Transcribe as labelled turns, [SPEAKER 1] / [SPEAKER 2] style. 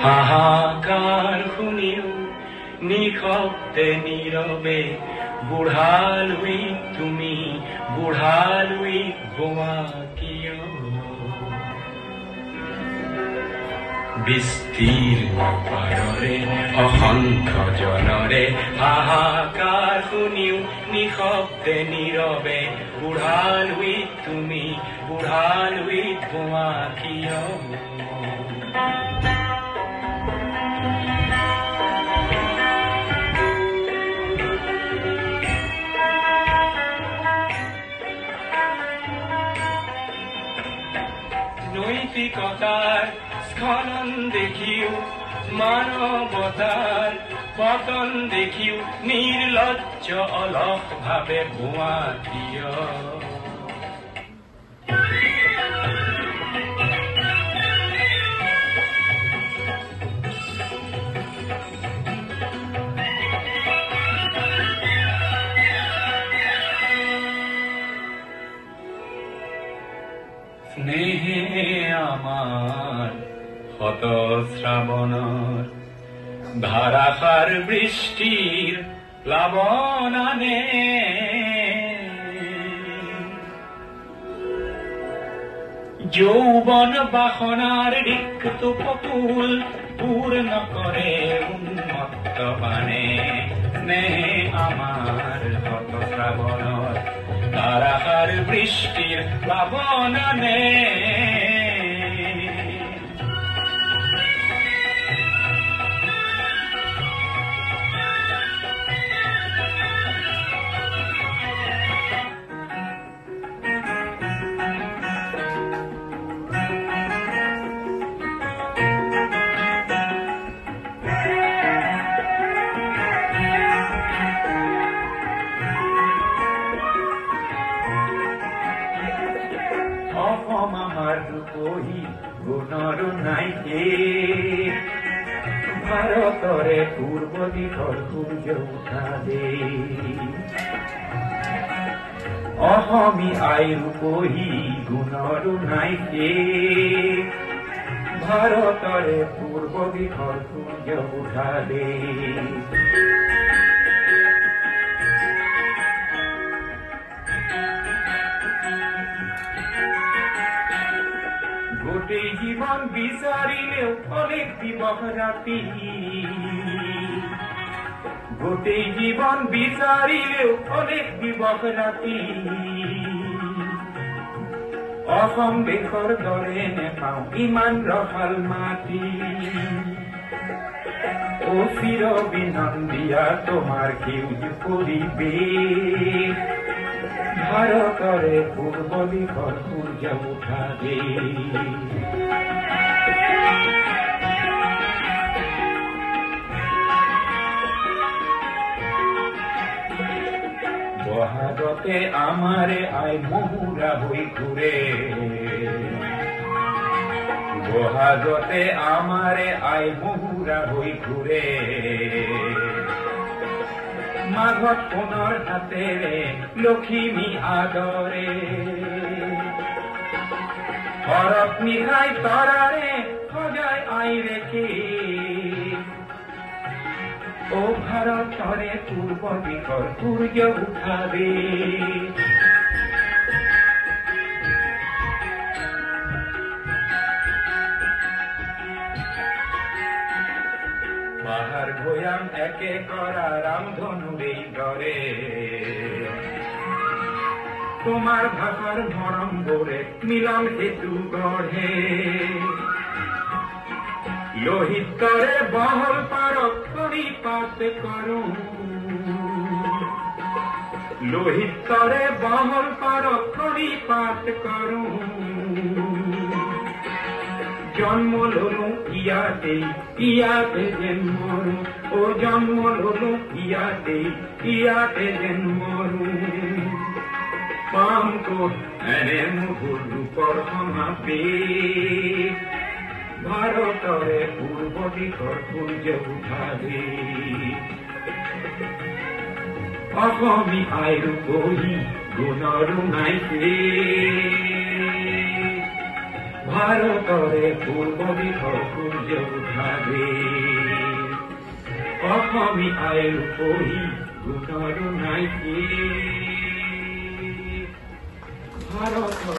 [SPEAKER 1] হাহাকাৰ শুনিও নিশব্দে নীৰৱে বুঢ়ালৈ তুমি বুঢ়ালৈ গোৱা কিয় বিস্তীৰ্ণ পাৰৰে অসংখ্য জনৰে হাহাকাৰ শুনিও নিশব্দে নীৰৱে বুঢ়ালৈ তুমি বুঢ়ালৈ গোৱা কিয় নৈতিকতাৰ স্খলন দেখিও মানৱতাৰ পতন দেখিও নিৰ্লজ্জ অলস ভাৱে ভুৱা কিয় স্নেহে আমাৰ শত শ্ৰাৱণৰ ধাৰাসাৰ বৃষ্টিৰ প্লাৱন আনে যৌৱন বাসনাৰ ৰিক্ত পকুল পূৰ্ণ কৰে উন্মত্ত বাণে স্নেহে আমাৰ শত শ্ৰাৱণৰ ধাৰাসাৰ বৃষ্টিৰ প্লাৱন আনে গুণৰো নাইকে ভাৰতৰে পূৰ্ব দিশৰ সূৰ্য উঠা দে অসমী আইৰ পহি গুণৰো নাইকে ভাৰতৰে পূৰ্ব দিশৰ সূৰ্য উঠা দে গোটেই জীবন বিচাৰিলেও অনেক দিবস ৰাতি গোটেই জীবন বিচাৰিলেও অনেক দিবস ৰাতি অসম দেশৰ দৰে নেপাওঁ ইমান ৰসাল মাটি ও চিৰ বিনন্দিয়া তোমাৰ সেউজ পৰিৱেশ ভাৰতৰে পূৰ্ব দিশৰ সূৰ্য উঠা দে বহাগতে আমাৰে আই মহুৰা হৈ ঘূৰে বহাগতে আমাৰে আই মহুৰা হৈ ঘূৰে মাঘত পুনৰ হাতেৰে লখিমী আদৰে শৰৎ নিশাই তৰাৰে সজাই আইৰেকে ও ভাৰতৰে পূৰ্ব দিশৰ সূৰ্য উঠা দে পাহাৰ ভৈয়াম একে কৰা ৰামধনুৰেই দৰে তোমাৰ ভাষাৰ মৰম বোৰে মিলন সেতু গঢ়ে লোহিতৰে বহল পাৰত খৰিপাত কৰোঁ লোহিতৰে বহল পাৰত খৰিপাত কৰোঁ জন্ম ললো ইয়াতে যেন মৰো ও জন্ম ললো ইয়াতে যেন মৰো পাম ক'ত এনে মধুৰ ৰূপৰ সমাবেশ ভাৰতৰে পূৰ্ব দিশৰ সূৰ্য উঠা দে অসমী আইৰ বহি গুণৰো নাইকে ভাৰতৰে পূৰ্ব দিশৰ সূৰ্য উঠাবে অসমীয়াই ৰূপহী গুণৰো নাই ভাৰত